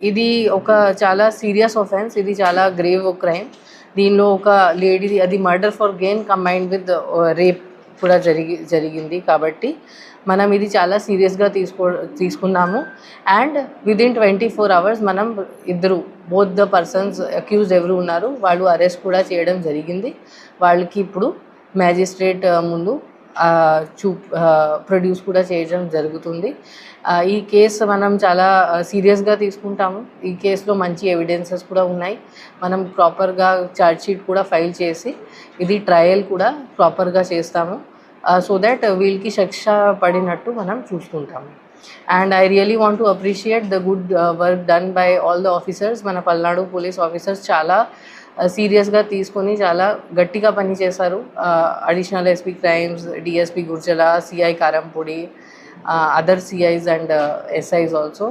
ఇది ఒక చాలా సీరియస్ ఆఫెన్స్. ఇది చాలా గ్రేవ్ క్రైమ్. దీనిలో ఒక లేడీ అది murder for gain combined with rape కూడా జరిగింది. కాబట్టి మనం ఇది చాలా సీరియస్గా తీసుకున్నాము. అండ్ విదిన్ 24 hours మనం బోత్ ద పర్సన్స్ అక్యూజ్డ్ ఎవరు ఉన్నారు వాళ్ళు అరెస్ట్ కూడా చేయడం జరిగింది. వాళ్ళకి ఇప్పుడు మ్యాజిస్ట్రేట్ ముందు ప్రొడ్యూస్ కూడా చేయడం జరుగుతుంది. ఈ కేసు మనం చాలా సీరియస్గా తీసుకుంటాము. ఈ కేసులో మంచి ఎవిడెన్సెస్ కూడా ఉన్నాయి. మనం ప్రాపర్గా ఛార్జ్షీట్ కూడా ఫైల్ చేసి ఇది ట్రయల్ కూడా ప్రాపర్గా చేస్తాము. సో దట్ వీళ్ళకి శిక్ష పడినట్టు మనం చూసుకుంటాము. And I really want to appreciate the good work done by all the officers. మన పల్నాడు పోలీస్ ఆఫీసర్స్ చాలా సీరియస్గా తీసుకొని చాలా గట్టిగా పనిచేశారు. Additional SP crimes, DSP Gurajala, CI Karampudi, other CIs and SIs also.